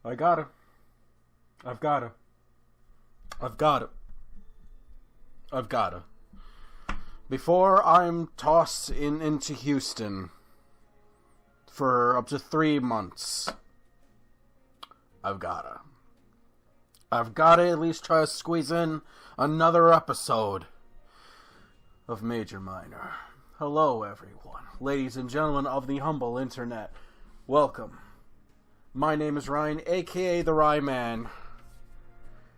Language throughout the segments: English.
I gotta. I've gotta. I've gotta. I've gotta. Before I'm tossed into Houston for up to 3 months, I've gotta. I've gotta at least try to squeeze in another episode of Major Minor. Hello, everyone. Ladies and gentlemen of the humble internet, welcome. My name is Ryan, aka the Rye Man.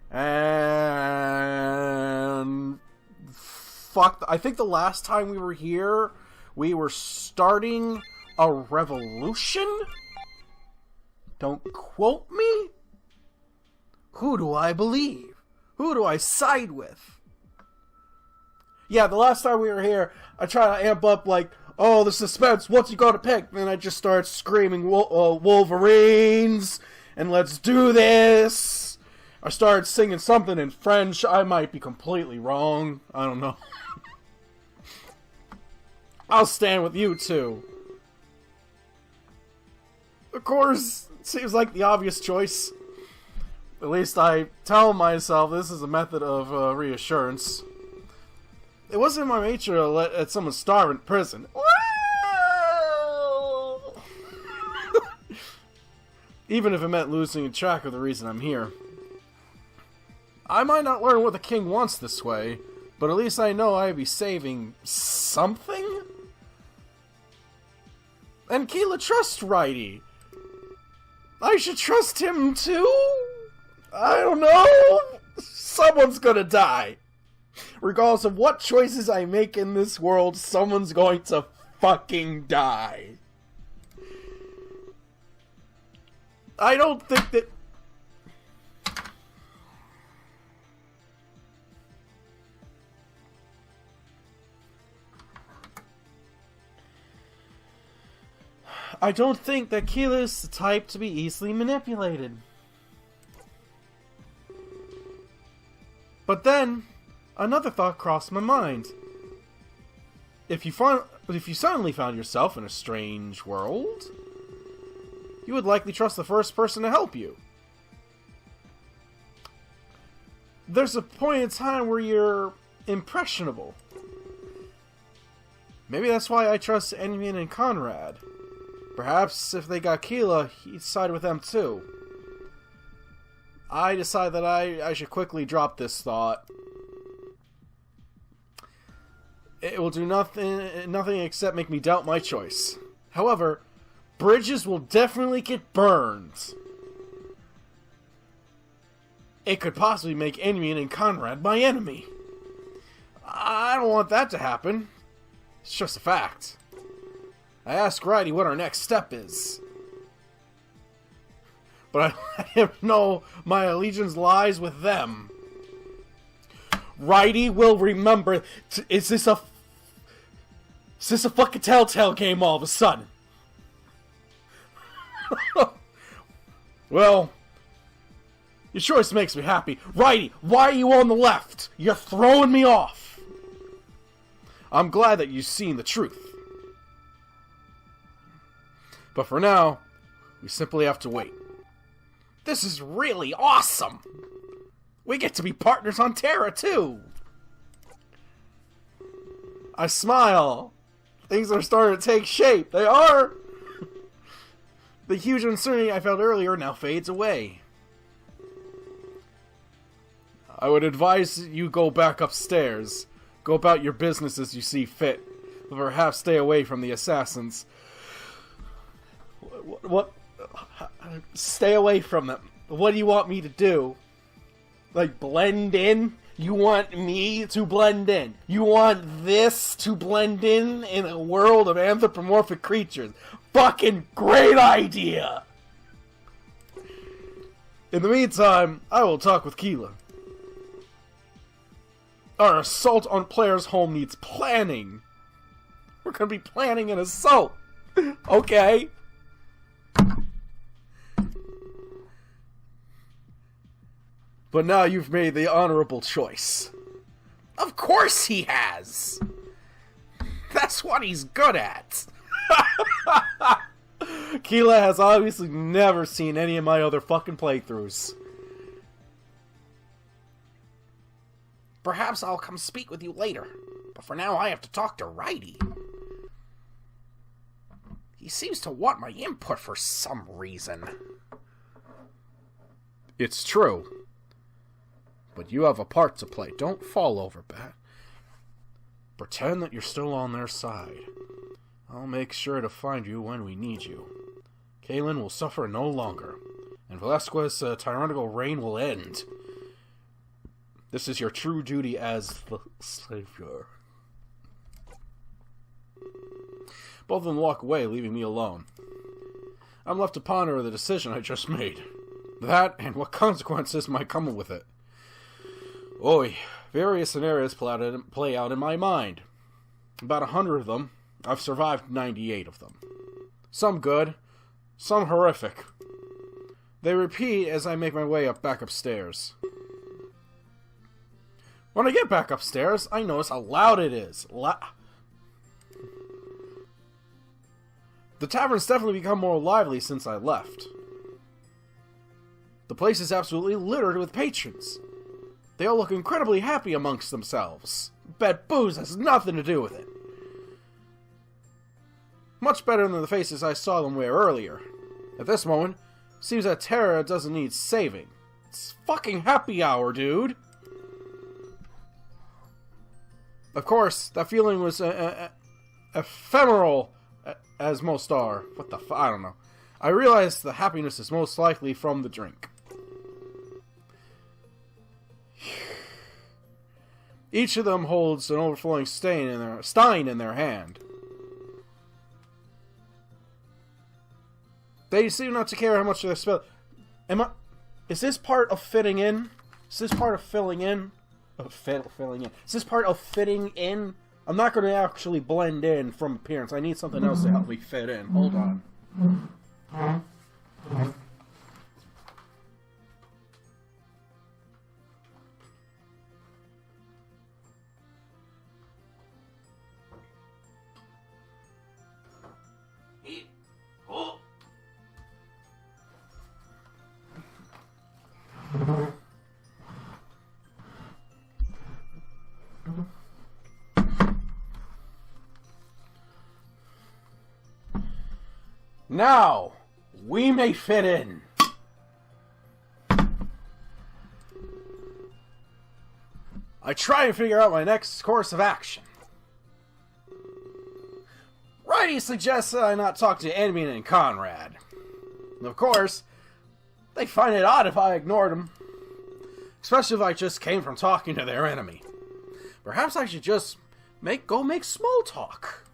And I think the last time we were here, we were starting a revolution? Don't quote me? Who do I believe? Who do I side with? Yeah, the last time we were here, I tried to amp up, like, oh, the suspense, what's you gonna pick? And I just started screaming, Wolverines, and let's do this. I started singing something in French. I might be completely wrong. I don't know. I'll stand with you, too. Of course, it seems like the obvious choice. At least I tell myself this is a method of reassurance. It wasn't in my nature to let someone starve in prison. Even if it meant losing track of the reason I'm here. I might not learn what the king wants this way, but at least I know I'd be saving something? And Keela trusts Righty. I should trust him too? I don't know. Someone's gonna die. Regardless of what choices I make in this world, someone's going to fucking die. I don't think that... I don't think that Keela is the type to be easily manipulated. But then, another thought crossed my mind. If you suddenly found yourself in a strange world, you would likely trust the first person to help you. There's a point in time where you're impressionable. Maybe that's why I trust Envian and Conrad. Perhaps if they got Keela, he'd side with them too. I decide that I should quickly drop this thought. It will do nothing except make me doubt my choice. However, bridges will definitely get burned. It could possibly make Envian and Conrad my enemy. I don't want that to happen. It's just a fact. I asked Righty what our next step is. But I let him know my allegiance lies with them. Righty will remember... Is this a fucking Telltale game all of a sudden? Well, your choice makes me happy. Righty, why are you on the left? You're throwing me off. I'm glad that you've seen the truth. But for now, we simply have to wait. This is really awesome! We get to be partners on Terra, too! I smile. Things are starting to take shape. They are! The huge uncertainty I felt earlier now fades away. I would advise you go back upstairs. Go about your business as you see fit. But perhaps stay away from the assassins. What? Stay away from them. What do you want me to do? Like, blend in? You want me to blend in? You want this to blend in a world of anthropomorphic creatures? Fucking great idea! In the meantime, I will talk with Keela. Our assault on Player's home needs planning. We're gonna be planning an assault. Okay. But now you've made the honorable choice. Of course he has! That's what he's good at! Keela has obviously never seen any of my other fucking playthroughs. Perhaps I'll come speak with you later, but for now I have to talk to Righty. He seems to want my input for some reason. It's true. But you have a part to play. Don't fall over, Bat. Pretend that you're still on their side. I'll make sure to find you when we need you. Kalen will suffer no longer, and Velasquez's tyrannical reign will end. This is your true duty as the Savior. Both of them walk away, leaving me alone. I'm left to ponder the decision I just made. That, and what consequences might come with it. Oi, various scenarios play out in my mind. About 100 of them. I've survived 98 of them. Some good, some horrific. They repeat as I make my way back upstairs. When I get back upstairs, I notice how loud it is. The tavern's definitely become more lively since I left. The place is absolutely littered with patrons. They all look incredibly happy amongst themselves. Bet booze has nothing to do with it. Much better than the faces I saw them wear earlier. At this moment, seems that Terra doesn't need saving. It's fucking happy hour, dude! Of course, that feeling was ephemeral, as most are. What the I don't know. I realized the happiness is most likely from the drink. Each of them holds an overflowing stein in their hand. They seem not to care how much they spill. Is this part of fitting in? Is this part of filling in? Filling in. Is this part of fitting in? I'm not going to actually blend in from appearance. I need something else to help me fit in. Hold on. Now, we may fit in. I try and figure out my next course of action. Righty suggests that I not talk to Edmund and Conrad. And of course, they find it odd if I ignored them. Especially if I just came from talking to their enemy. Perhaps I should just go make small talk.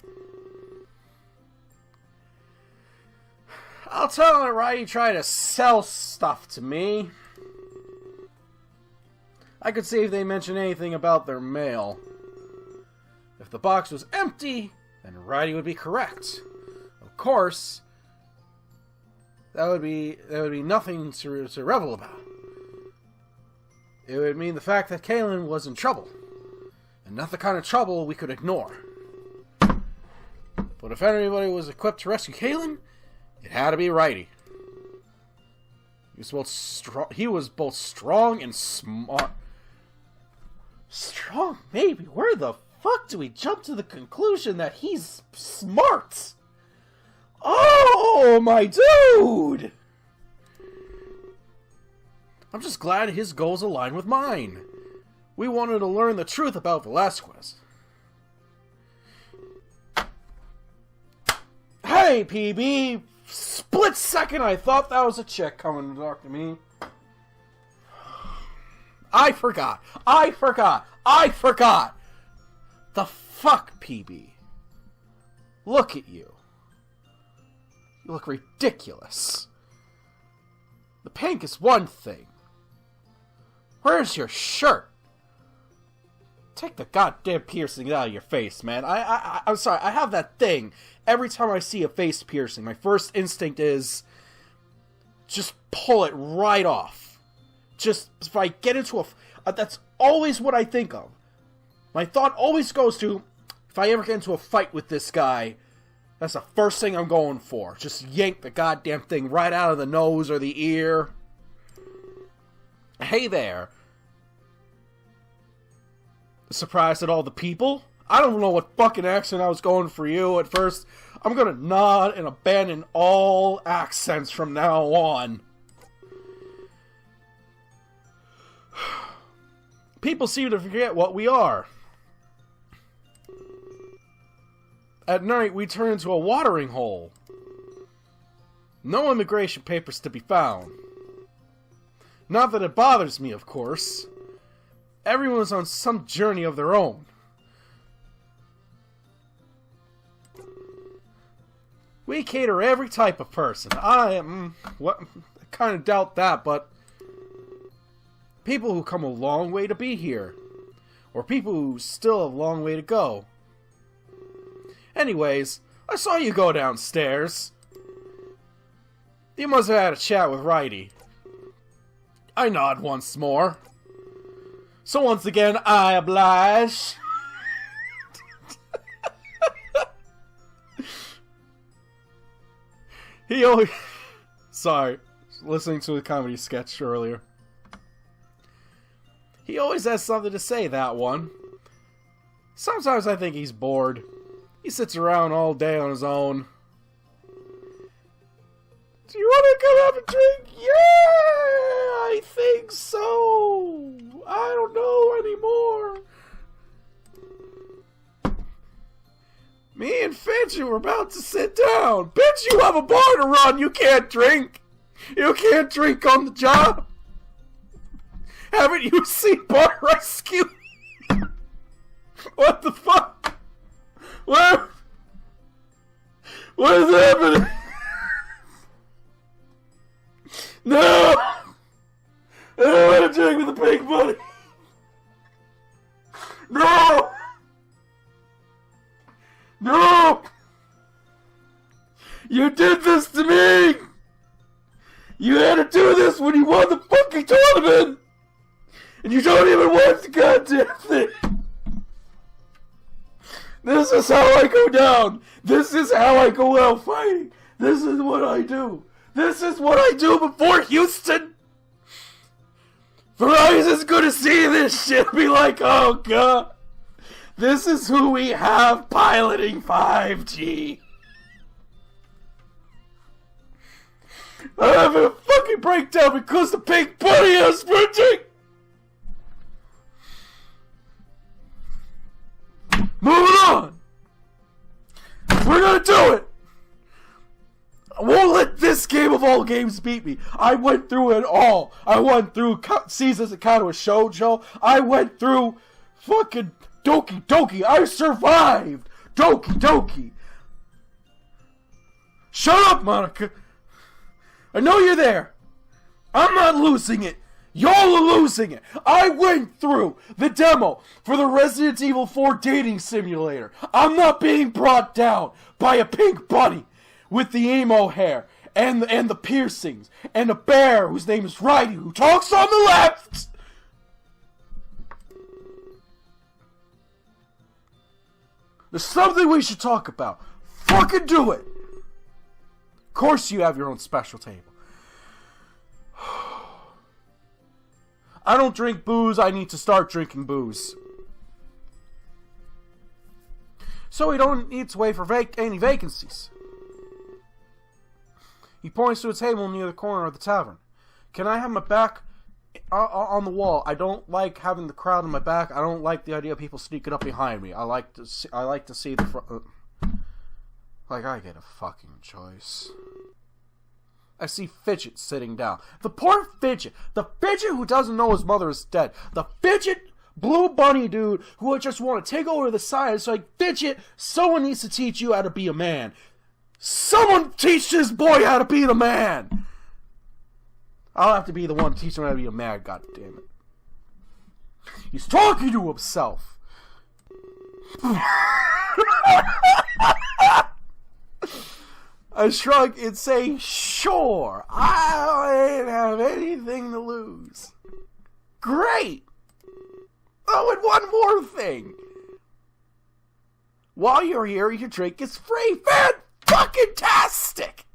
I'll tell them that Righty tried to sell stuff to me. I could see if they mention anything about their mail. If the box was empty, then Righty would be correct. Of course, that would be nothing to revel about. It would mean the fact that Kalen was in trouble, and not the kind of trouble we could ignore. But if anybody was equipped to rescue Kalen, it had to be Righty. He was both strong and smart. Strong, maybe? Where the fuck do we jump to the conclusion that he's smart? Oh, my dude! I'm just glad his goals align with mine. We wanted to learn the truth about Velasquez. Hey, PB! Split second I thought that was a chick coming to talk to me. I forgot. The fuck, PB? Look at you. You look ridiculous. The pink is one thing. Where's your shirt? Take the goddamn piercing out of your face, man. I'm sorry, I have that thing. Every time I see a face piercing, my first instinct is just pull it right off. Just, if I get into that's always what I think of. My thought always goes to, if I ever get into a fight with this guy, That's the first thing I'm going for. Just yank the goddamn thing right out of the nose or the ear. Hey there. Surprised at all the people? I don't know what fucking accent I was going for you at first. I'm gonna nod and abandon all accents from now on. People seem to forget what we are. At night, we turn into a watering hole. No immigration papers to be found. Not that it bothers me, of course. Everyone's on some journey of their own. We cater every type of person. I kind of doubt that, but people who come a long way to be here, or people who still have a long way to go. Anyways, I saw you go downstairs. You must have had a chat with Righty. I nod once more. So once again, I oblige. He always... Sorry, listening to a comedy sketch earlier. He always has something to say, that one. Sometimes I think he's bored. He sits around all day on his own. Do you want to come have a drink? Yeah, I think so. I don't know anymore. Me and Finch were about to sit down. Bitch, you have a bar to run. You can't drink. You can't drink on the job. Haven't you seen Bar Rescue? What the fuck? What is happening? No! I don't want to drink with the pink bunny. No! No! You did this to me! You had to do this when you won the fucking tournament! And you don't even watch the goddamn thing! This is how I go down! This is how I go out fighting! This is what I do! This is what I do before Houston! Verizon's gonna see this shit and be like, oh god! This is who we have piloting 5G! I'm having a fucking breakdown because the pink bunny is sprinting! Moving on! We're gonna do it! I won't let this game of all games beat me. I went through it all. I went through seasons of Kadoa Shoujo. I went through fucking Doki Doki. I survived Doki Doki. Shut up, Monica. I know you're there. I'm not losing it. Y'all are losing it. I went through the demo for the Resident Evil 4 dating simulator. I'm not being brought down by a pink bunny with the emo hair and the piercings and a bear whose name is Righty who talks on the left. There's something we should talk about. Fucking do it. Of course you have your own special table. I don't drink booze. I need to start drinking booze. So we don't need to wait for any vacancies. He points to a table near the corner of the tavern. Can I have my back on the wall? I don't like having the crowd on my back. I don't like the idea of people sneaking up behind me. I like to see the front. Like I get a fucking choice. I see Fidget sitting down. The poor Fidget. The Fidget who doesn't know his mother is dead. The Fidget blue bunny dude who would just want to take over the side. It's like, Fidget, someone needs to teach you how to be a man. Someone teach this boy how to be the man. I'll have to be the one to teach him how to be a man, god damn it. He's talking to himself. I shrug and say, sure, I don't have anything to lose. Great! Oh, and one more thing. While you're here, your drink is free. fucking tastic!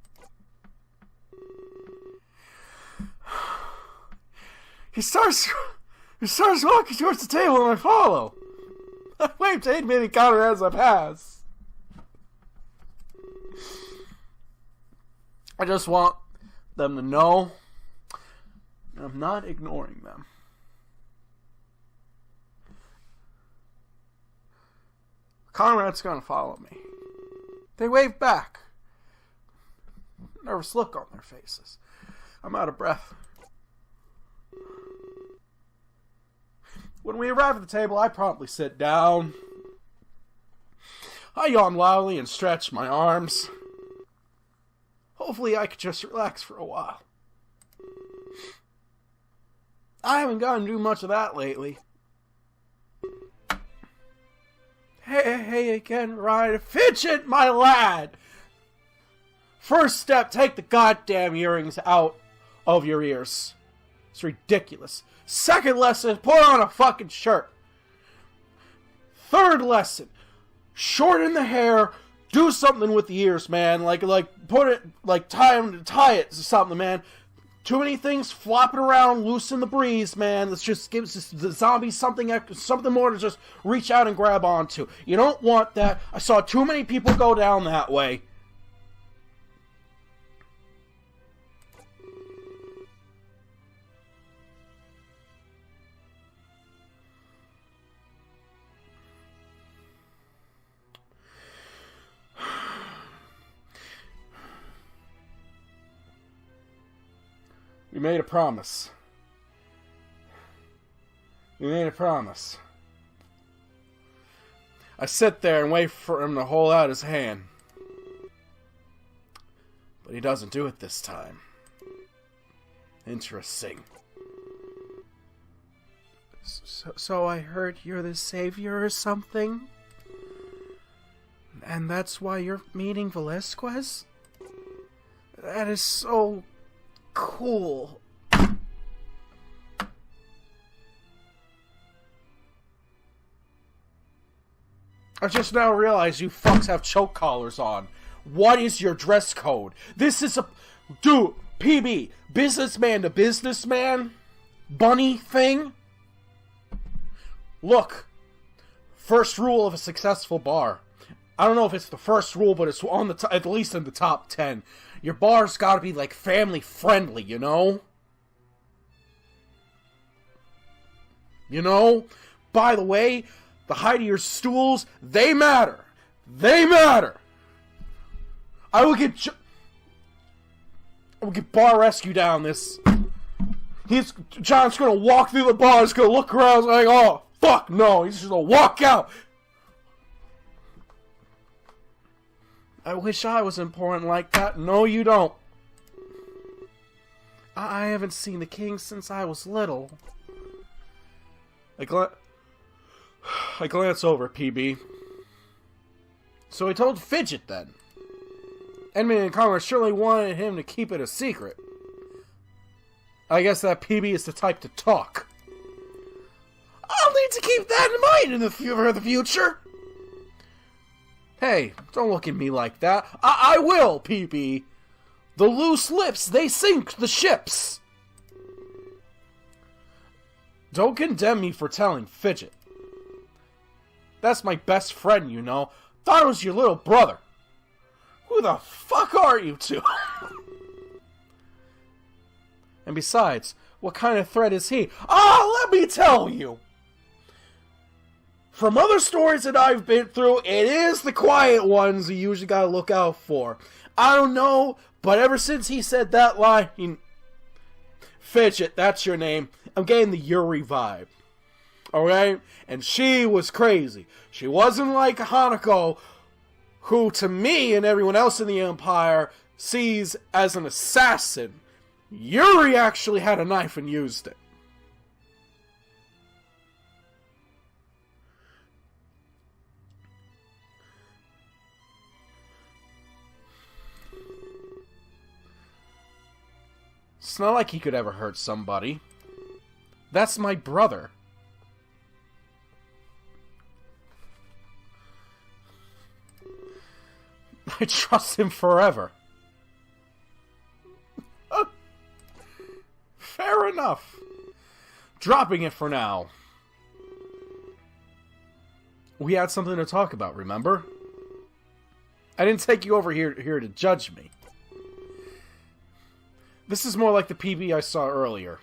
He starts walking towards the table and I follow. I wave to Higman and counter as I pass. I just want them to know I'm not ignoring them. Conrad's gonna follow me. They wave back. Nervous look on their faces. I'm out of breath. When we arrive at the table, I promptly sit down. I yawn loudly and stretch my arms. Hopefully I could just relax for a while. I haven't gotten to do much of that lately. Hey again, Ryder. Fidget, my lad! First step, take the goddamn earrings out of your ears. It's ridiculous. Second lesson, put on a fucking shirt. Third lesson, shorten the hair. Do something with the ears, man. Like put it, like tie it to something, man. Too many things flopping around, loosen the breeze, man. Let's just give the zombies something more to just reach out and grab onto. You don't want that. I saw too many people go down that way. We made a promise. I sit there and wait for him to hold out his hand. But he doesn't do it this time. Interesting. So I heard you're the savior or something? And that's why you're meeting Velasquez? That is so cool. I just now realized you fucks have choke collars on. What is your dress code? This is a... Dude, PB, businessman to businessman? Bunny thing? Look, first rule of a successful bar. I don't know if it's the first rule, but it's on the at least in the top 10. Your bar's gotta be, like, family-friendly, you know? You know? By the way, the height of your stools, they matter. They matter. I will get bar rescue down this. John's gonna walk through the bar, he's gonna look around, he's like, oh, fuck no. He's just gonna walk out. I wish I was important like that. No, you don't. I haven't seen the king since I was little. I glance over at PB. So he told Fidget then. Edmund and Conrad surely wanted him to keep it a secret. I guess that PB is the type to talk. I'll need to keep that in mind for the future. Hey, don't look at me like that. I will, PB. The loose lips, they sink the ships. Don't condemn me for telling Fidget. That's my best friend, you know. Thought it was your little brother. Who the fuck are you two? And besides, what kind of threat is he? Let me tell you. From other stories that I've been through, it is the quiet ones you usually gotta look out for. I don't know, but ever since he said that line, Fidget, that's your name, I'm getting the Yuri vibe. Alright? And she was crazy. She wasn't like Hanako, who to me and everyone else in the Empire sees as an assassin. Yuri actually had a knife and used it. It's not like he could ever hurt somebody. That's my brother. I trust him forever. Fair enough. Dropping it for now. We had something to talk about, remember? I didn't take you over here to judge me. This is more like the PB I saw earlier.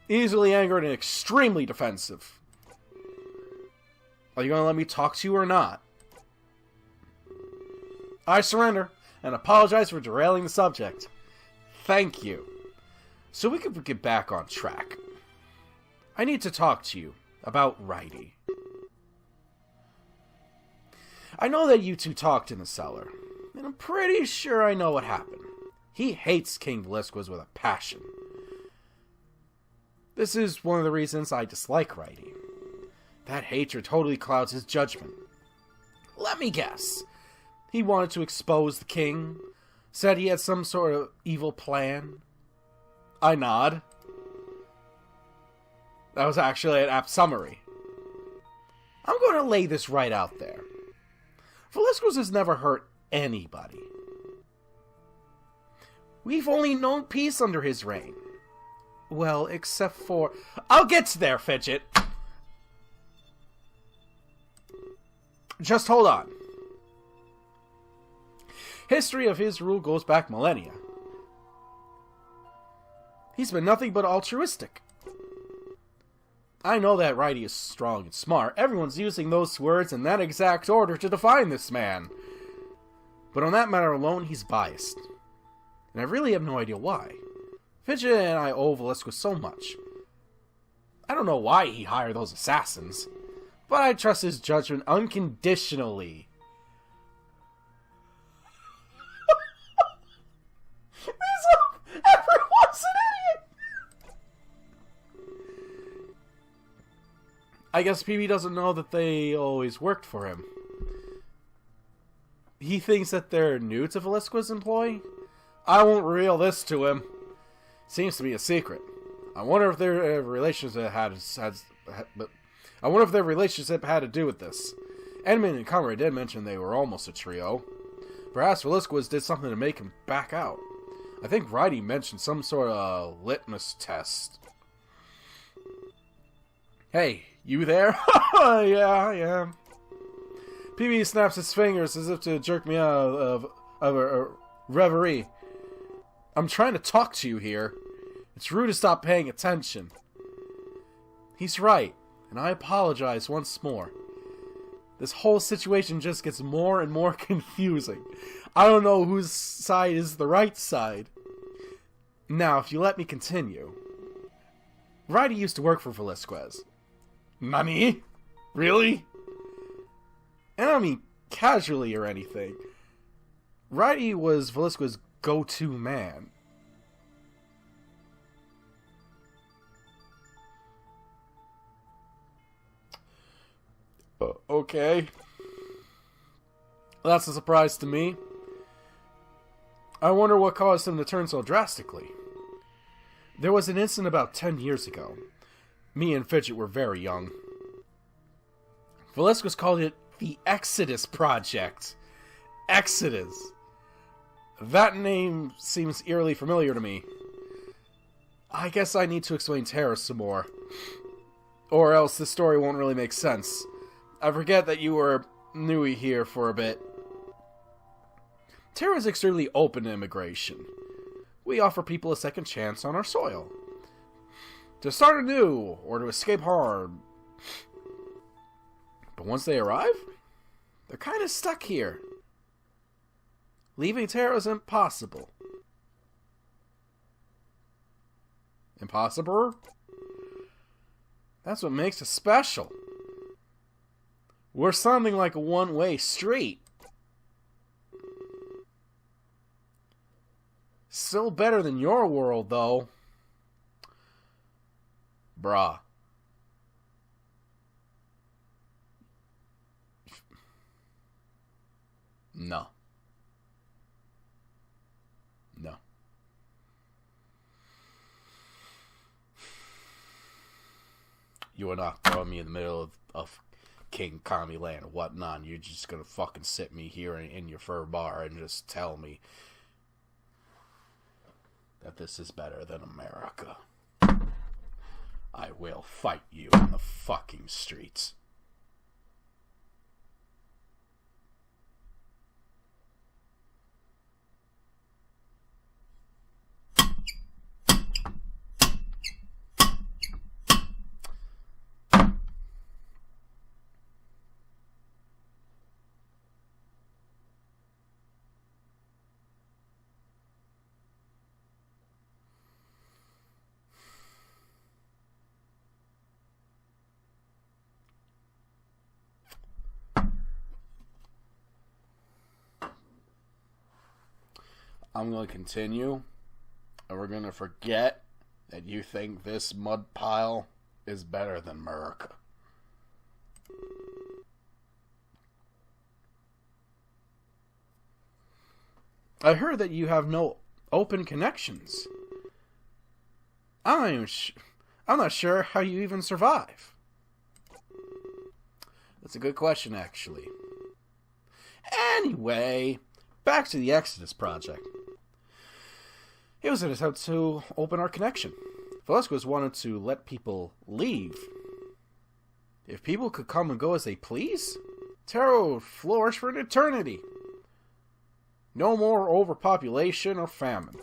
Easily angered and extremely defensive. Are you going to let me talk to you or not? I surrender and apologize for derailing the subject. Thank you. So we can get back on track. I need to talk to you about Righty. I know that you two talked in the cellar, and I'm pretty sure I know what happened. He hates King Velasquez with a passion. This is one of the reasons I dislike Righty. That hatred totally clouds his judgment. Let me guess. He wanted to expose the king, said he had some sort of evil plan. I nod. That was actually an apt summary. I'm going to lay this right out there. Velasquez has never hurt anybody. We've only known peace under his reign. Well, except for... I'll get to there, Fidget! Just hold on. History of his rule goes back millennia. He's been nothing but altruistic. I know that Righty is strong and smart. Everyone's using those words in that exact order to define this man. But on that matter alone, he's biased. And I really have no idea why. Fidget and I owe Velasquez so much. I don't know why he hired those assassins, but I trust his judgment unconditionally. Everyone's an idiot! I guess PB doesn't know that they always worked for him. He thinks that they're new to Velasquez's employ? I won't reveal this to him. Seems to be a secret. I wonder if their relationship had to do with this. Edmund and Conrad did mention they were almost a trio. Perhaps Velasquez did something to make him back out. I think Righty mentioned some sort of litmus test. Hey, you there? Yeah, I am. PB snaps his fingers as if to jerk me out of a reverie. I'm trying to talk to you here. It's rude to stop paying attention. He's right, and I apologize once more. This whole situation just gets more and more confusing. I don't know whose side is the right side. Now, if you let me continue. Righty used to work for Velasquez. Nani? Really? And I don't mean casually or anything. Righty was Velasquez's go-to man. Okay. That's a surprise to me. I wonder what caused him to turn so drastically. There was an incident about 10 years ago. Me and Fidget were very young. Velasquez called it the Exodus Project. Exodus. That name seems eerily familiar to me. I guess I need to explain Terra some more. Or else this story won't really make sense. I forget that you were new here for a bit. Terra is extremely open to immigration. We offer people a second chance on our soil. To start anew, or to escape harm. But once they arrive, they're kind of stuck here. Leaving Terra is impossible. Impossible? That's what makes us special. We're something like a one-way street. Still better than your world, though. Bruh. No. No. You are not throwing me in the middle of King Kamilan and whatnot. You're just gonna fucking sit me here in your fur bar and just tell me that this is better than America. I will fight you on the fucking streets. I'm going to continue, and we're going to forget that you think this mud pile is better than America. I heard that you have no open connections. I'm not sure how you even survive. That's a good question, actually. Anyway, back to the Exodus Project. It was an attempt to open our connection. Velasquez wanted to let people leave. If people could come and go as they please, Terra would flourish for an eternity. No more overpopulation or famine.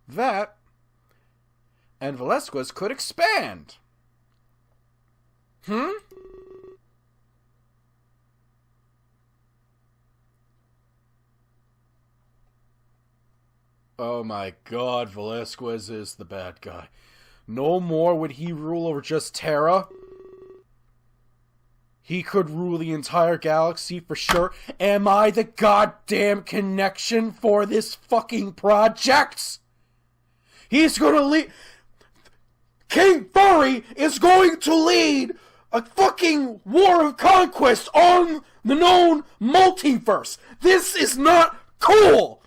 That, and Velasquez could expand. Oh my god, Velasquez is the bad guy. No more would he rule over just Terra. He could rule the entire galaxy for sure. Am I the goddamn connection for this fucking project? He's gonna lead... King Furry is going to lead a fucking war of conquest on the known multiverse. This is not cool!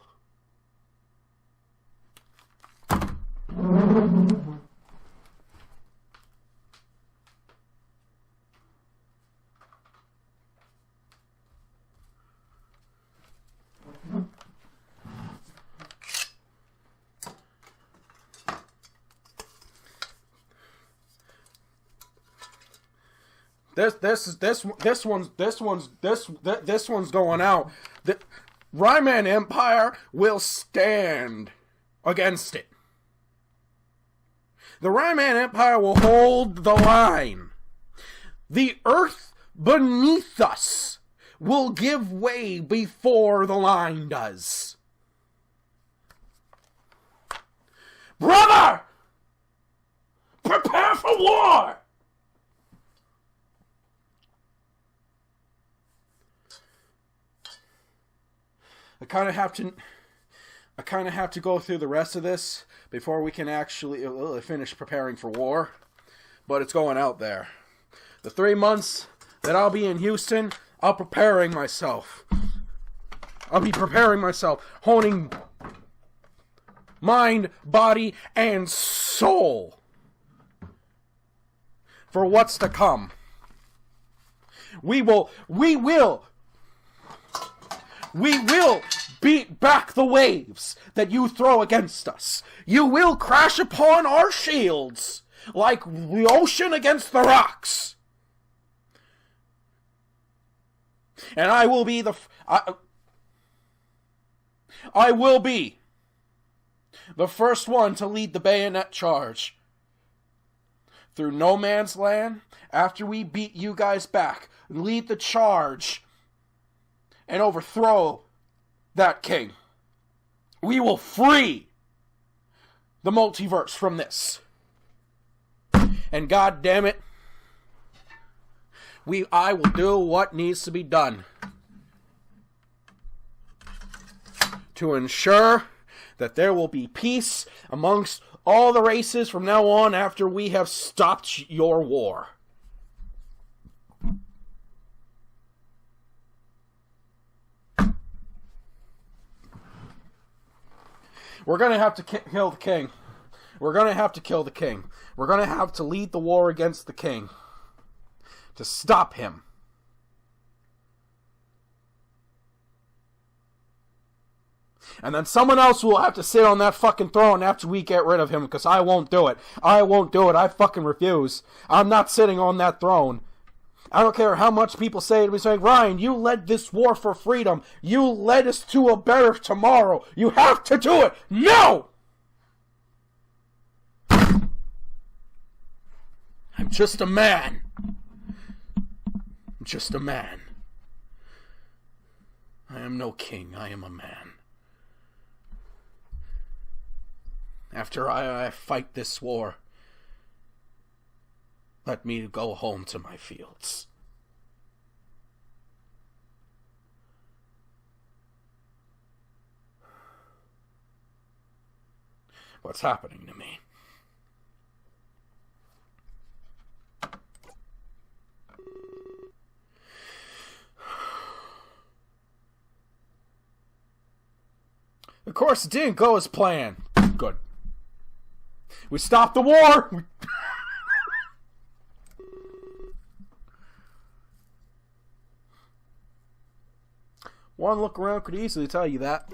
This one's going out. The Ryman Empire will stand against it. The Ryman Empire will hold the line. The earth beneath us will give way before the line does. Brother! Prepare for war! I kind of have to go through the rest of this before we can actually finish preparing for war. But it's going out there. The 3 months that I'll be in Houston, I'll be preparing myself, honing mind, body, and soul for what's to come. We will beat back the waves that you throw against us. You will crash upon our shields like the ocean against the rocks. And I will be the first one to lead the bayonet charge through no man's land after we beat you guys back. Lead the charge and overthrow that king. We will free the multiverse from this. And god damn it, I will do what needs to be done to ensure that there will be peace amongst all the races from now on after we have stopped your war. We're going to have to kill the king. We're going to have to kill the king. We're going to have to lead the war against the king. to stop him. And then someone else will have to sit on that fucking throne after we get rid of him, because I won't do it. I won't do it. I fucking refuse. I'm not sitting on that throne. I don't care how much people say to me, saying, Ryan, you led this war for freedom. You led us to a better tomorrow. You have to do it. No! I'm just a man. I'm just a man. I am no king. I am a man. After I fight this war, let me go home to my fields. What's happening to me? Of course, it didn't go as planned. Good. We stopped the war! One look around could easily tell you that.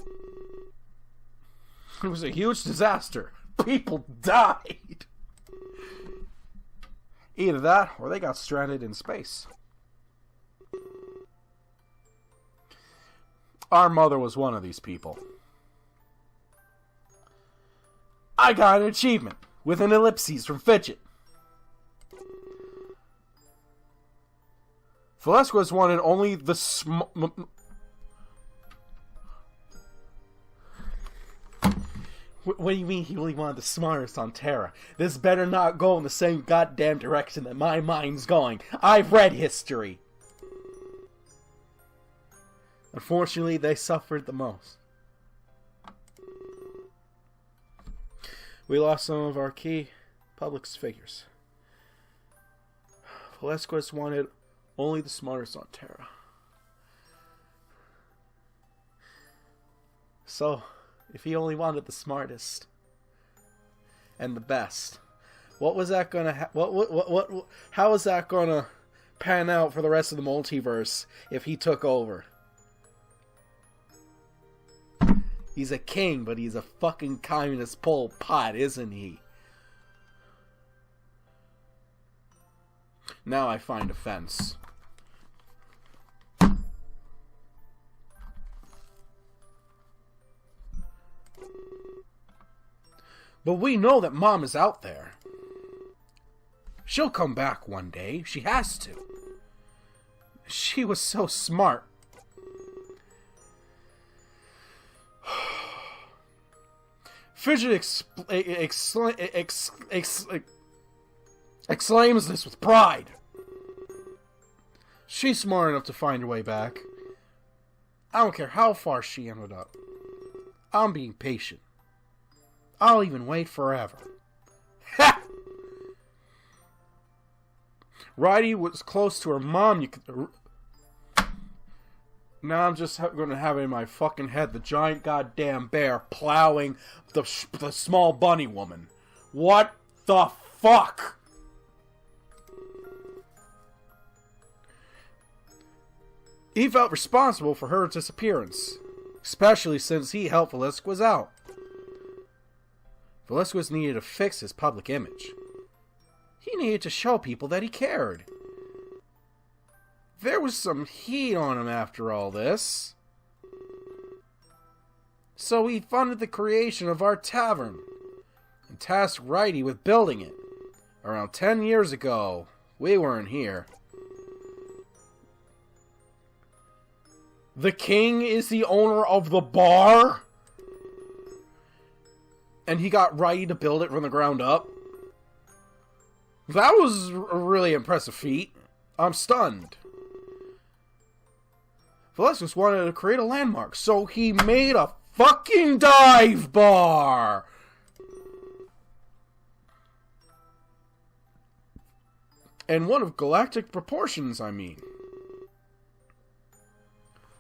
It was a huge disaster. People died. Either that, or they got stranded in space. Our mother was one of these people. I got an achievement with an ellipses from Fidget. Velasquez wanted only the What do you mean he really wanted the smartest on Terra? This better not go in the same goddamn direction that my mind's going. I've read history. Unfortunately, they suffered the most. We lost some of our key public figures. Velasquez wanted only the smartest on Terra. So, if he only wanted the smartest and the best, what was that gonna how was that gonna pan out for the rest of the multiverse if he took over? He's a king, but he's a fucking communist Pol Pot, isn't he? Now I find offense. But we know that Mom is out there. She'll come back one day. She has to. She was so smart. Fidget exclaims this with pride. She's smart enough to find her way back. I don't care how far she ended up. I'm being patient. I'll even wait forever. Ha! Righty was close to her mom. You could... Now I'm just going to have it in my fucking head the giant goddamn bear plowing the small bunny woman. What the fuck? He felt responsible for her disappearance, especially since he helped Velasquez out. Velasquez needed to fix his public image. He needed to show people that he cared. There was some heat on him after all this. So he funded the creation of our tavern and tasked Righty with building it. Around 10 years ago, we weren't here. The king is the owner of the bar? And he got Righty to build it from the ground up? That was a really impressive feat. I'm stunned. Velasquez wanted to create a landmark, so he made a fucking dive bar! And one of galactic proportions, I mean.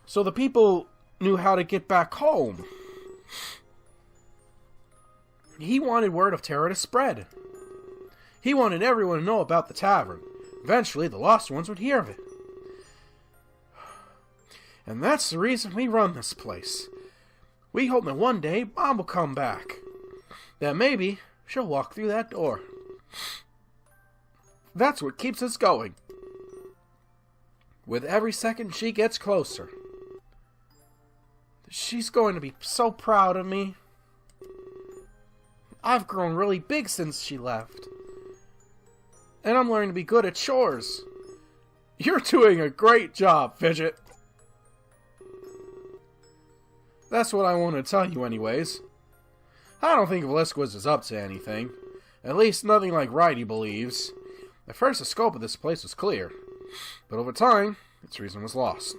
So the people knew how to get back home. He wanted word of Terra to spread. He wanted everyone to know about the tavern. Eventually, the lost ones would hear of it. And that's the reason we run this place. We hope that one day Mom will come back. That maybe she'll walk through that door. That's what keeps us going. With every second she gets closer. She's going to be so proud of me. I've grown really big since she left. And I'm learning to be good at chores. You're doing a great job, Fidget. That's what I want to tell you anyways. I don't think Velasquez is up to anything. At least nothing like Righty believes. At first the scope of this place was clear. But over time, its reason was lost.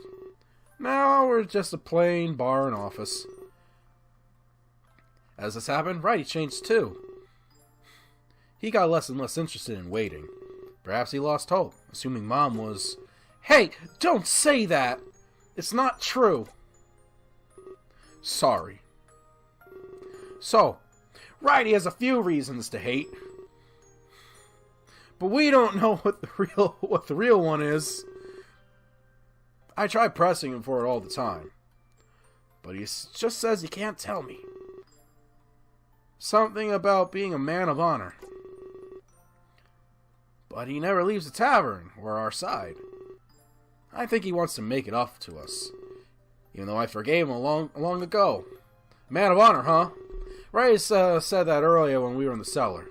Now we're just a plain bar and office. As this happened, Righty changed too. He got less and less interested in waiting. Perhaps he lost hope, assuming Mom was... Hey, don't say that! It's not true. Sorry. So, Righty has a few reasons to hate. But we don't know what the real one is. I try pressing him for it all the time. But he just says he can't tell me. Something about being a man of honor. But he never leaves the tavern or our side. I think he wants to make it up to us. Even though I forgave him long ago. Man of honor, huh? Ray said that earlier when we were in the cellar.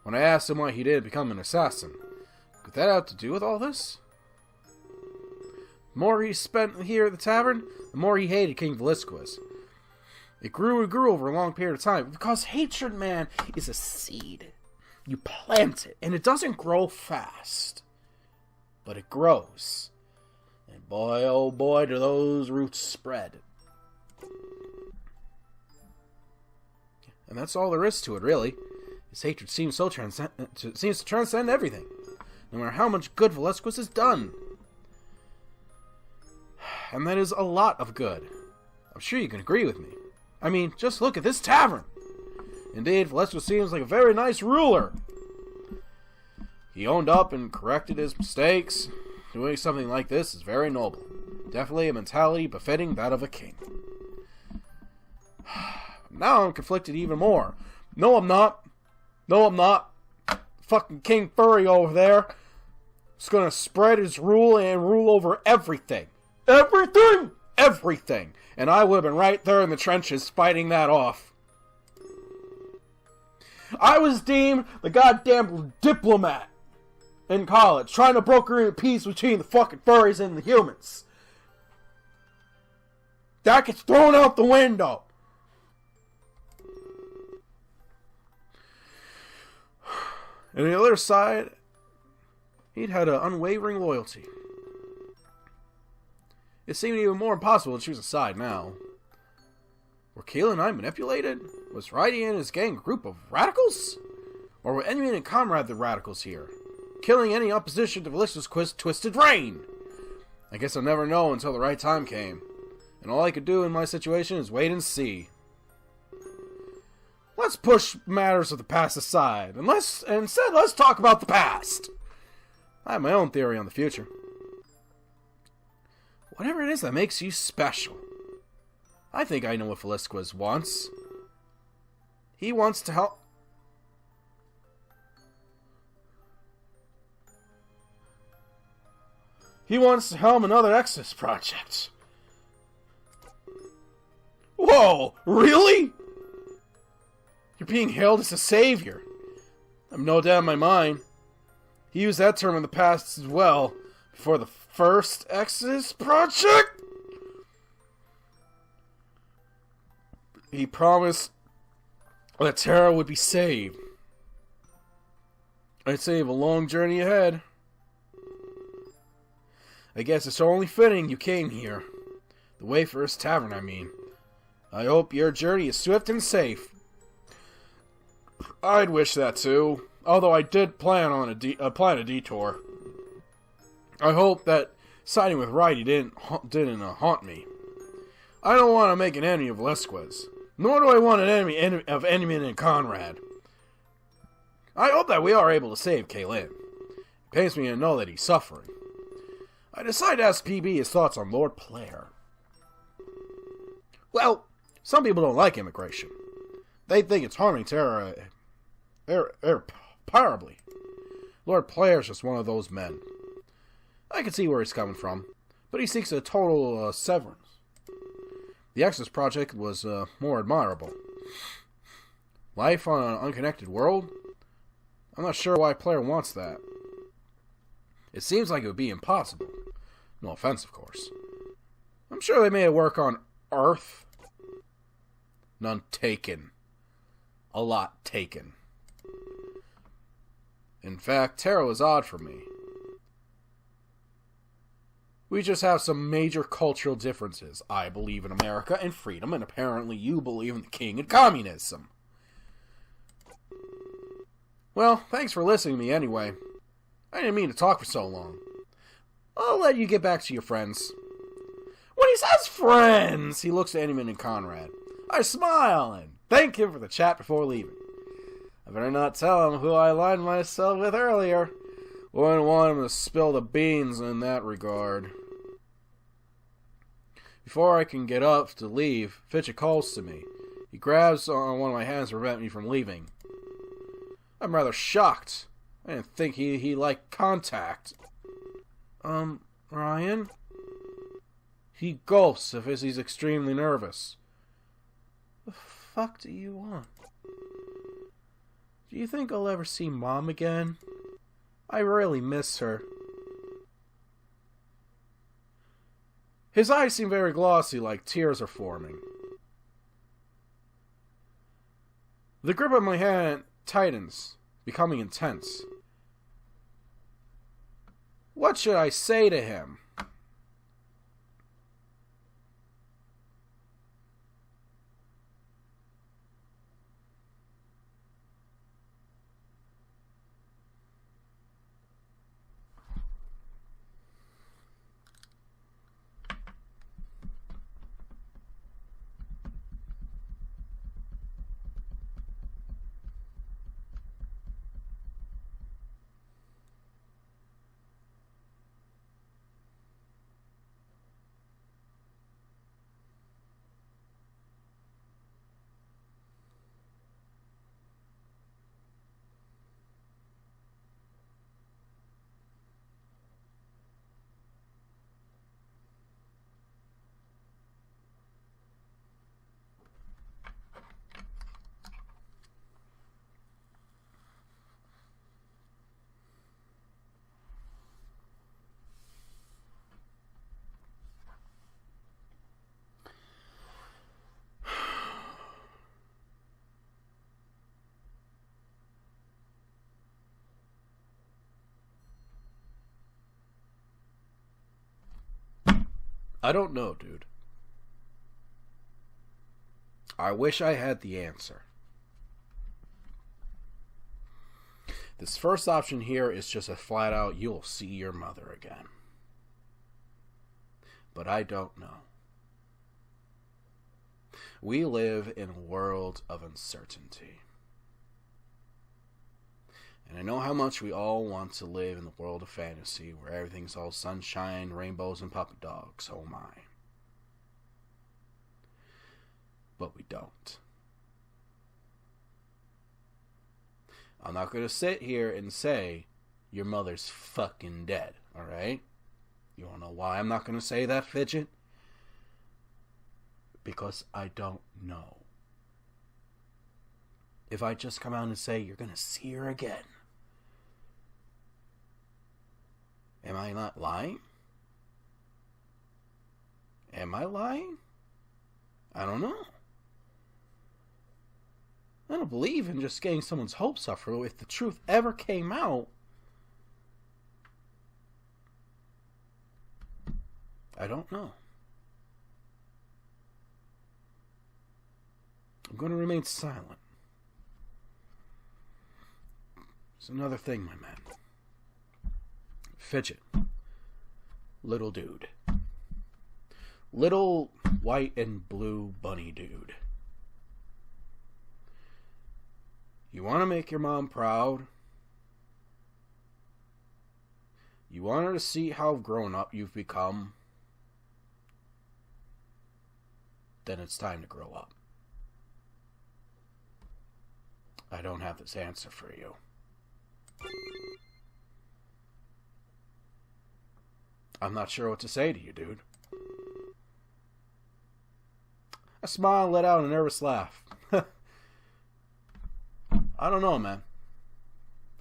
When I asked him why he did become an assassin. Could that have to do with all this? The more he spent here at the tavern, the more he hated King Velasquez. It grew and grew over a long period of time. Because hatred, man, is a seed. You plant it, and it doesn't grow fast. But it grows. And boy, oh boy, do those roots spread. And that's all there is to it, really. His hatred seems to transcend everything. No matter how much good Velasquez has done. And that is a lot of good. I'm sure you can agree with me. I mean, just look at this tavern. Indeed, Velasquez seems like a very nice ruler. He owned up and corrected his mistakes. Doing something like this is very noble. Definitely a mentality befitting that of a king. Now I'm conflicted even more. No, I'm not. No, I'm not. Fucking King Furry over there is gonna spread his rule and rule over everything. Everything! Everything! And I would have been right there in the trenches fighting that off. I was deemed the goddamn diplomat in college, trying to broker in peace between the fucking furries and the humans. That gets thrown out the window. And on the other side, he'd had an unwavering loyalty. It seemed even more impossible to choose a side now. Were Kayla and I manipulated? Was Righty and his gang a group of radicals? Or were Enemy and Comrade the radicals here? Killing any opposition to Velasquez's twisted reign? I guess I'll never know until the right time came. And all I could do in my situation is wait and see. Let's push matters of the past aside, and instead let's talk about the past. I have my own theory on the future. Whatever it is that makes you special. I think I know what Velasquez wants. He wants to help... He wants to helm another Exodus project. Whoa, really? You're being hailed as a savior. I've no doubt in my mind. He used that term in the past as well, before the first Exodus project. He promised that Terra would be saved. I'd say you have a long journey ahead. I guess it's only fitting you came here. The Wayfarer's Tavern, I mean. I hope your journey is swift and safe. I'd wish that too. Although I did plan on a detour. I hope that siding with Righty didn't haunt me. I don't want to make an enemy of Velasquez. Nor do I want an enemy of Enemy and Conrad. I hope that we are able to save Kaylin. Pains me to know that he's suffering. I decided to ask PB his thoughts on Lord Player. Well, some people don't like immigration. They think it's harming terror irreparably. Lord Player's just one of those men. I can see where he's coming from, but he seeks a total severance. The Exodus Project was more admirable. Life on an unconnected world? I'm not sure why Player wants that. It seems like it would be impossible. No offense, of course. I'm sure they made it work on Earth. None taken. A lot taken. In fact, Terra is odd for me. We just have some major cultural differences. I believe in America and freedom, and apparently you believe in the king and communism. Well, thanks for listening to me anyway. I didn't mean to talk for so long. I'll let you get back to your friends. When he says friends, he looks at Endymion and Conrad. I smile and thank him for the chat before leaving. I better not tell him who I aligned myself with earlier. Wouldn't want him to spill the beans in that regard. Before I can get up to leave, Fitchett calls to me. He grabs on one of my hands to prevent me from leaving. I'm rather shocked. I didn't think he liked contact. Ryan? He gulps if he's extremely nervous. The fuck do you want? Do you think I'll ever see Mom again? I really miss her. His eyes seem very glossy, like tears are forming. The grip of my hand tightens, becoming intense. What should I say to him? I don't know, dude. I wish I had the answer. This first option here is just a flat out, you'll see your mother again. But I don't know. We live in a world of uncertainty. And I know how much we all want to live in the world of fantasy where everything's all sunshine, rainbows, and puppy dogs. Oh my. But we don't. I'm not going to sit here and say your mother's fucking dead, alright? You wanna know why I'm not going to say that, Fidget? Because I don't know. If I just come out and say you're going to see her again, am I not lying? Am I lying? I don't know. I don't believe in just getting someone's hopes up for if the truth ever came out. I don't know. I'm going to remain silent. It's another thing, my man. Fidget. Little dude. Little white and blue bunny dude. You want to make your mom proud? You want her to see how grown up you've become? Then it's time to grow up. I don't have this answer for you. I'm not sure what to say to you, dude. A smile let out a nervous laugh. I don't know, man.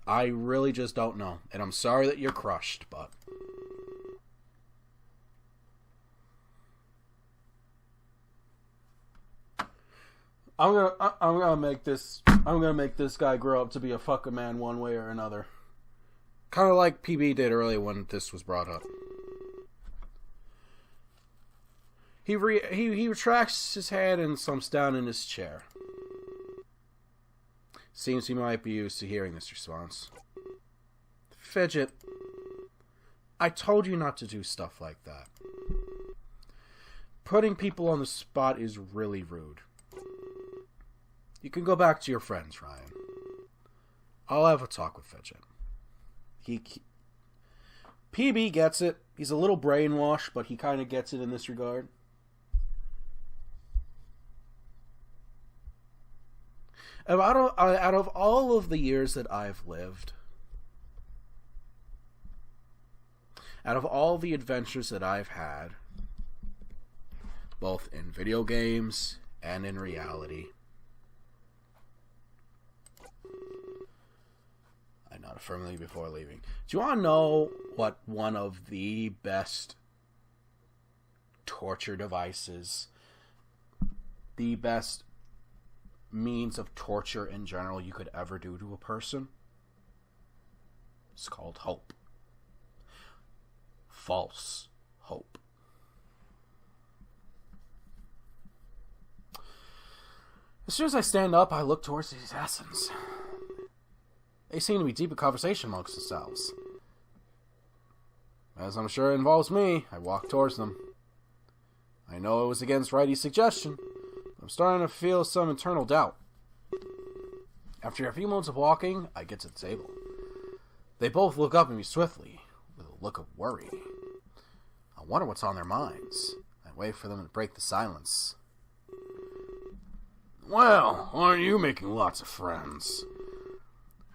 I really just don't know. And I'm sorry that you're crushed, but... I'm gonna make this guy grow up to be a fucking man one way or another. Kind of like PB did earlier when this was brought up. He retracts his head and slumps down in his chair. Seems he might be used to hearing this response. Fidget, I told you not to do stuff like that. Putting people on the spot is really rude. You can go back to your friends, Ryan. I'll have a talk with Fidget. PB gets it. He's a little brainwashed, but he kind of gets it in this regard. Out of all of the years that I've lived, out of all the adventures that I've had, both in video games and in reality, I nodded firmly before leaving. Do you want to know what one of the best torture devices, the best means of torture in general you could ever do to a person? It's called hope. False hope. As soon as I stand up, I look towards these assassins. They seem to be deep in conversation amongst themselves. As I'm sure it involves me, I walk towards them. I know it was against Righty's suggestion. I'm starting to feel some internal doubt. After a few moments of walking, I get to the table. They both look up at me swiftly, with a look of worry. I wonder what's on their minds. I wait for them to break the silence. Well, aren't you making lots of friends?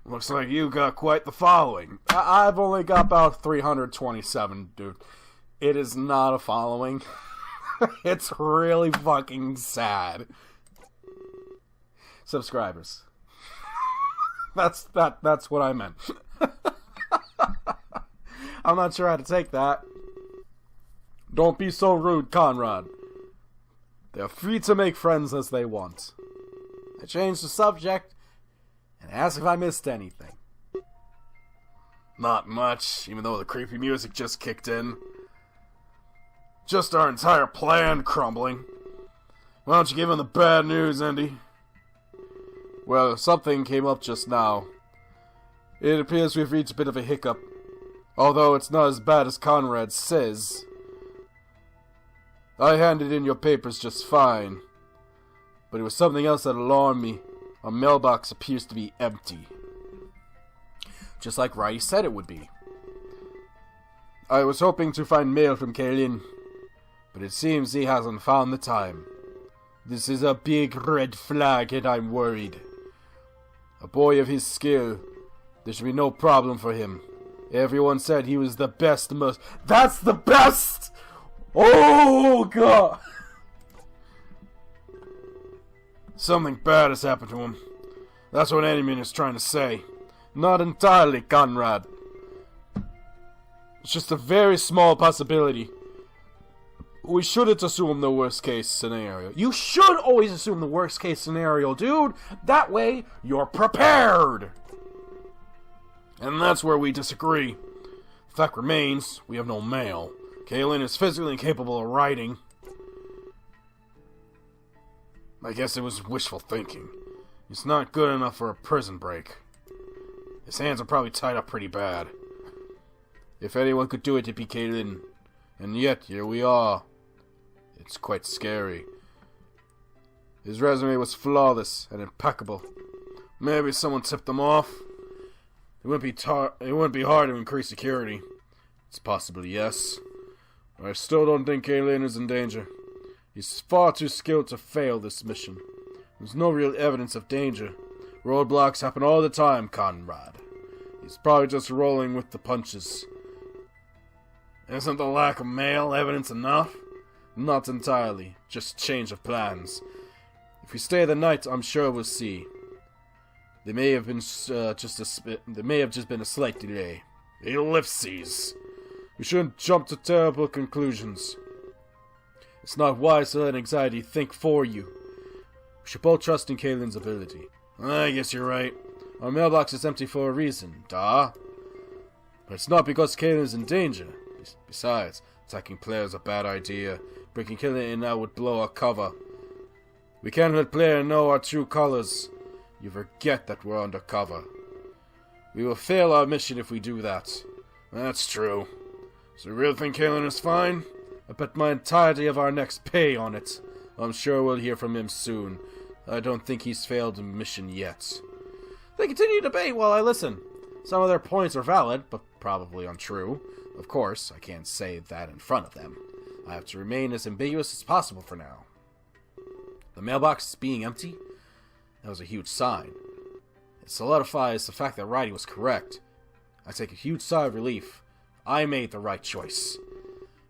Looks like you got quite the following. I've only got about 327, dude. It is not a following. It's really fucking sad. Subscribers. That's what I meant. I'm not sure how to take that. Don't be so rude, Conrad. They're free to make friends as they want. I changed the subject and asked if I missed anything. Not much, even though the creepy music just kicked in. Just our entire plan crumbling. Why don't you give him the bad news, Andy? Well, something came up just now. It appears we've reached a bit of a hiccup. Although it's not as bad as Conrad says. I handed in your papers just fine. But it was something else that alarmed me. Our mailbox appears to be empty. Just like Righty said it would be. I was hoping to find mail from Kaylin, but it seems he hasn't found the time. This is a big red flag and I'm worried. A boy of his skill, there should be no problem for him. Everyone said he was the best most... That's the best! Oh, God! Something bad has happened to him. That's what Enderman is trying to say. Not entirely, Conrad. It's just a very small possibility. We shouldn't assume the worst case scenario. You should always assume the worst case scenario, dude. That way, you're prepared. And that's where we disagree. The fact remains, we have no mail. Kaylin is physically incapable of writing. I guess it was wishful thinking. He's not good enough for a prison break. His hands are probably tied up pretty bad. If anyone could do it, it'd be Kaylin. And yet, here we are. It's quite scary. His resume was flawless and impeccable. Maybe someone tipped them off. It wouldn't be hard to increase security. It's possibly yes. But I still don't think Kalen is in danger. He's far too skilled to fail this mission. There's no real evidence of danger. Roadblocks happen all the time, Conrad. He's probably just rolling with the punches. Isn't the lack of male evidence enough? Not entirely, just change of plans. If we stay the night, I'm sure we'll see. There may have just been a slight delay. Ellipses. We shouldn't jump to terrible conclusions. It's not wise to let anxiety think for you. We should both trust in Kalen's ability. I guess you're right. Our mailbox is empty for a reason, duh. But it's not because Kalen's in danger. Besides, attacking Player is a bad idea. Breaking Kalen in now would blow our cover. We can't let Player know our true colors. You forget that we're undercover. We will fail our mission if we do that. That's true. So you really think Kalen is fine? I bet my entirety of our next pay on it. I'm sure we'll hear from him soon. I don't think he's failed a mission yet. They continue to debate while I listen. Some of their points are valid, but probably untrue. Of course, I can't say that in front of them. I have to remain as ambiguous as possible for now. The mailbox being empty? That was a huge sign. It solidifies the fact that Riley was correct. I take a huge sigh of relief. I made the right choice.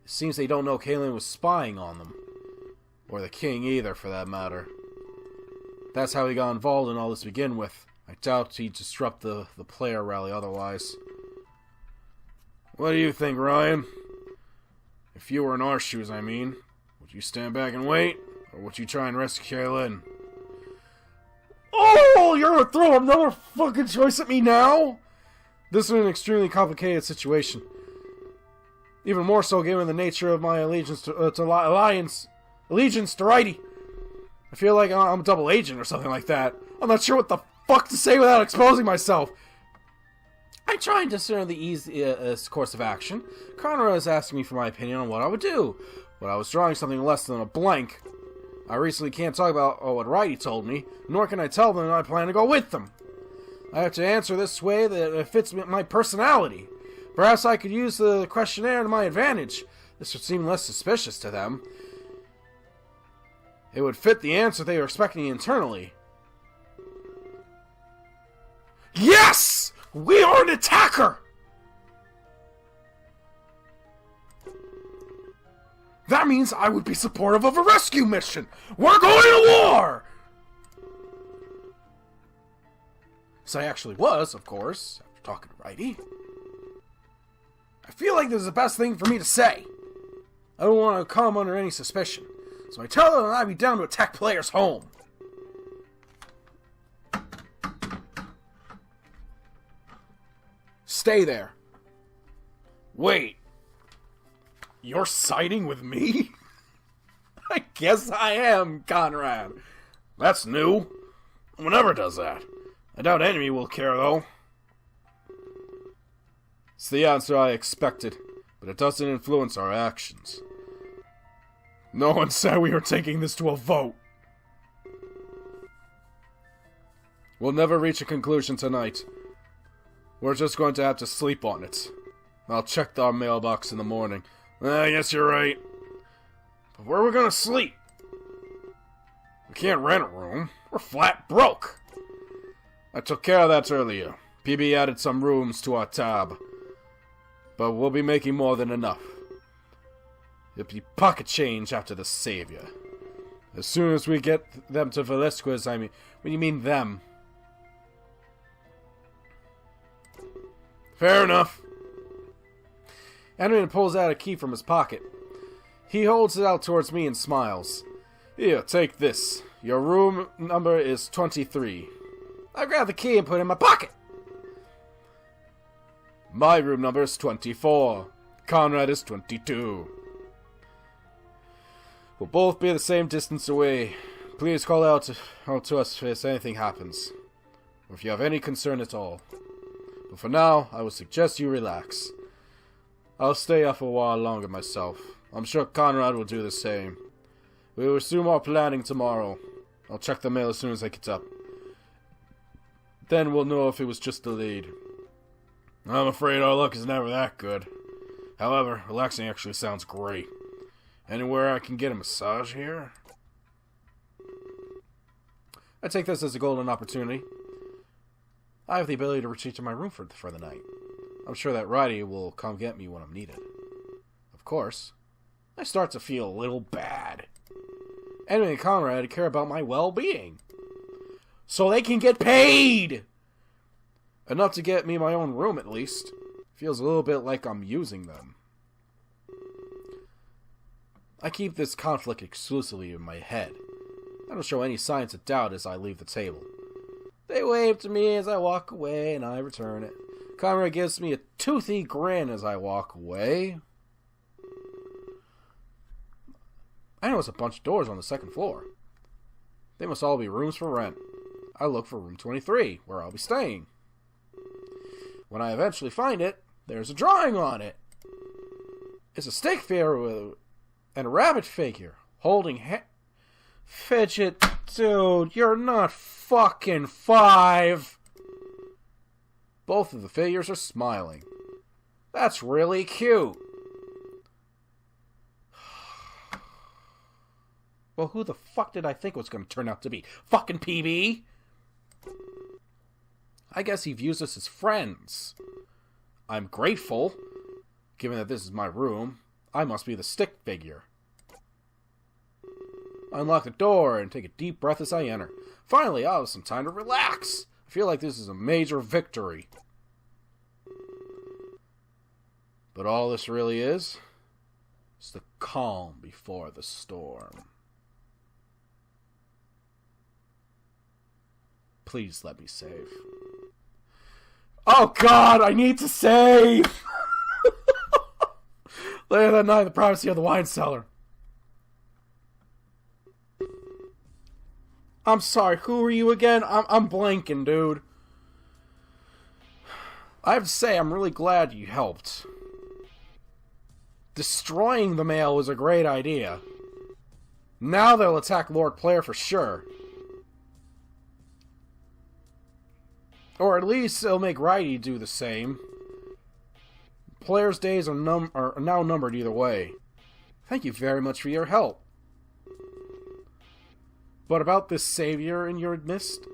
It seems they don't know Kalen was spying on them. Or the king either, for that matter. That's how he got involved in all this to begin with. I doubt he'd disrupt the player rally otherwise. What do you think, Ryan? If you were in our shoes, I mean. Would you stand back and wait? Or would you try and rescue Kalen? Oh, you're gonna throw another fucking choice at me now? This is an extremely complicated situation. Even more so given the nature of my allegiance to Righty. I feel like I'm a double agent or something like that. I'm not sure what the fuck to say without exposing myself. I try and discern the easiest course of action. Conrad is asking me for my opinion on what I would do, but I was drawing something less than a blank. I recently can't talk about what Righty told me, nor can I tell them that I plan to go with them. I have to answer this way that it fits my personality. Perhaps I could use the questionnaire to my advantage. This would seem less suspicious to them. It would fit the answer they were expecting internally. Yes! We are an attacker! That means I would be supportive of a rescue mission! We're going to war! So I actually was, of course, after talking to Righty. I feel like this is the best thing for me to say. I don't want to come under any suspicion. So I tell them I'd be down to attack Player's home. Stay there. Wait. You're siding with me? I guess I am, Conrad. That's new. No one ever does that. I doubt enemy will care, though. It's the answer I expected, but it doesn't influence our actions. No one said we were taking this to a vote. We'll never reach a conclusion tonight. We're just going to have to sleep on it. I'll check our mailbox in the morning. I guess you're right. But where are we gonna sleep? We can't rent a room. We're flat broke. I took care of that earlier. PB added some rooms to our tab. But we'll be making more than enough. It'll be pocket change after the savior. As soon as we get them to Velasquez, I mean... When you mean them? Fair enough. Edmund pulls out a key from his pocket. He holds it out towards me and smiles. Here, take this. Your room number is 23. I grab the key and put it in my pocket. My room number is 24. Conrad is 22. We'll both be the same distance away. Please call out to us if anything happens, or if you have any concern at all. But for now, I would suggest you relax. I'll stay up a while longer myself. I'm sure Conrad will do the same. We will resume our planning tomorrow. I'll check the mail as soon as I get up. Then we'll know if it was just delayed. I'm afraid our luck is never that good. However, relaxing actually sounds great. Anywhere I can get a massage here? I take this as a golden opportunity. I have the ability to retreat to my room for the night. I'm sure that Righty will come get me when I'm needed. Of course, I start to feel a little bad. Enemy and Conrad care about my well-being. So they can get paid! Enough to get me my own room, at least. Feels a little bit like I'm using them. I keep this conflict exclusively in my head. I don't show any signs of doubt as I leave the table. They wave to me as I walk away, and I return it. Conrad gives me a toothy grin as I walk away. I notice a bunch of doors on the second floor. They must all be rooms for rent. I look for room 23, where I'll be staying. When I eventually find it, there's a drawing on it. It's a stick figure and a rabbit figure holding Fidget, dude, you're not fucking 5. Both of the figures are smiling. That's really cute. Well, who the fuck did I think it was going to turn out to be? Fucking PB? I guess he views us as friends. I'm grateful. Given that this is my room, I must be the stick figure. I unlock the door and take a deep breath as I enter. Finally, I'll have some time to relax. I feel like this is a major victory. But all this really is the calm before the storm. Please let me save. Oh God, I need to save! Later that night, in the privacy of the wine cellar. I'm sorry, who are you again? I'm blanking, dude. I have to say, I'm really glad you helped. Destroying the mail was a great idea. Now they'll attack Lord Player for sure. Or at least it'll make Righty do the same. Player's days are now numbered either way. Thank you very much for your help. But about this savior in your midst,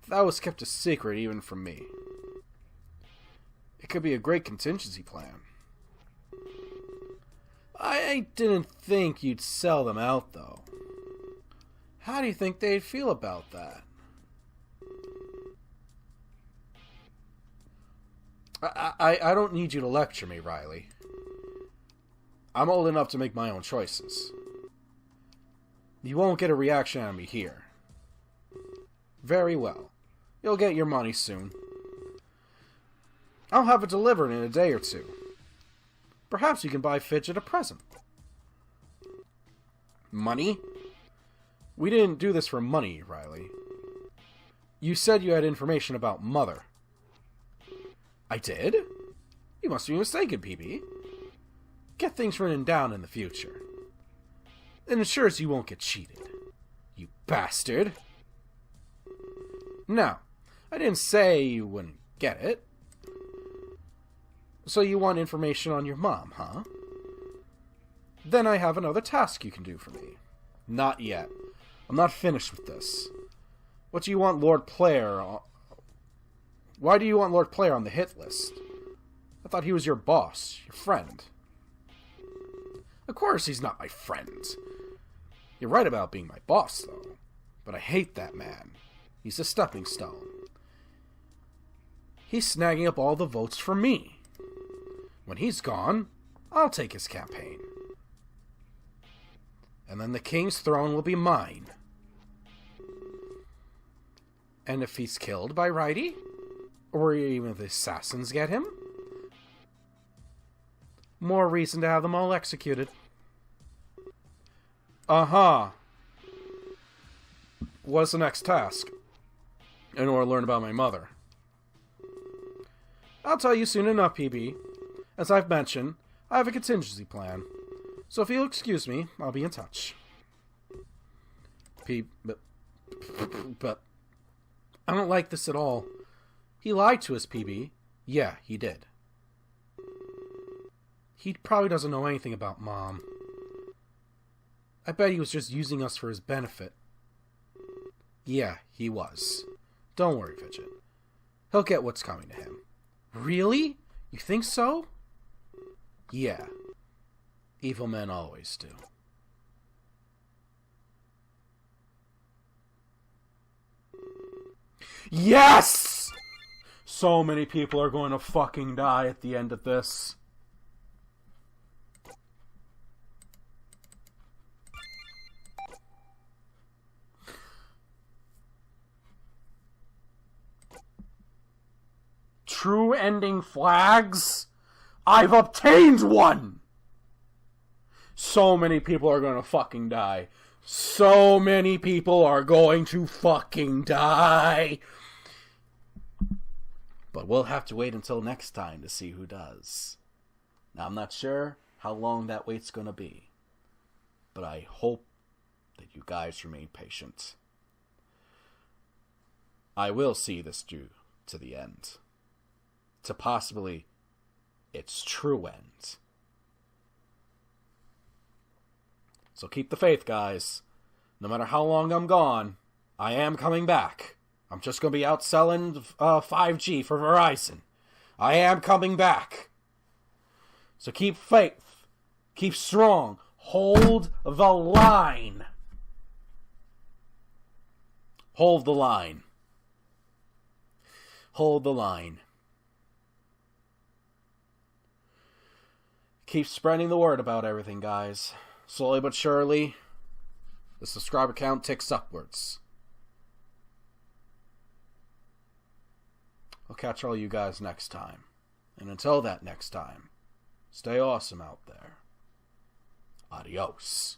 that was kept a secret even from me. It could be a great contingency plan. I didn't think you'd sell them out, though. How do you think they'd feel about that? I don't need you to lecture me, Riley. I'm old enough to make my own choices. You won't get a reaction out of me here. Very well. You'll get your money soon. I'll have it delivered in a day or two. Perhaps you can buy Fidget a present. Money? We didn't do this for money, Riley. You said you had information about Mother. I did? You must be mistaken, PB. Get things written down in the future. It ensures you won't get cheated. You bastard. No, I didn't say you wouldn't get it. So you want information on your mom, huh? Then I have another task you can do for me. Not yet. I'm not finished with this. What do you want Lord Player on... Why do you want Lord Player on the hit list? I thought he was your boss, your friend. Of course he's not my friend. You're right about being my boss, though. But I hate that man. He's a stepping stone. He's snagging up all the votes for me. When he's gone, I'll take his campaign. And then the king's throne will be mine. And if he's killed by Righty, or even if the assassins get him, more reason to have them all executed. Uh-huh. What's the next task? In order to learn about my mother. I'll tell you soon enough, PB. As I've mentioned, I have a contingency plan. So if you'll excuse me, I'll be in touch. But I don't like this at all. He lied to us, PB. Yeah, he did. He probably doesn't know anything about Mom. I bet he was just using us for his benefit. Yeah, he was. Don't worry, Fidget. He'll get what's coming to him. Really? You think so? Yeah. Evil men always do. Yes! So many people are going to fucking die at the end of this. True ending flags? I've obtained one! So many people are going to fucking die. So many people are going to fucking die. But we'll have to wait until next time to see who does. Now, I'm not sure how long that wait's going to be. But I hope that you guys remain patient. I will see this through to the end. To possibly its true end. So keep the faith, guys. No matter how long I'm gone, I am coming back. I'm just going to be out selling 5G for Verizon. I am coming back. So keep faith. Keep strong. Hold the line. Hold the line. Hold the line. Keep spreading the word about everything, guys. Slowly but surely, the subscriber count ticks upwards. I'll catch all you guys next time. And until that next time, stay awesome out there. Adios.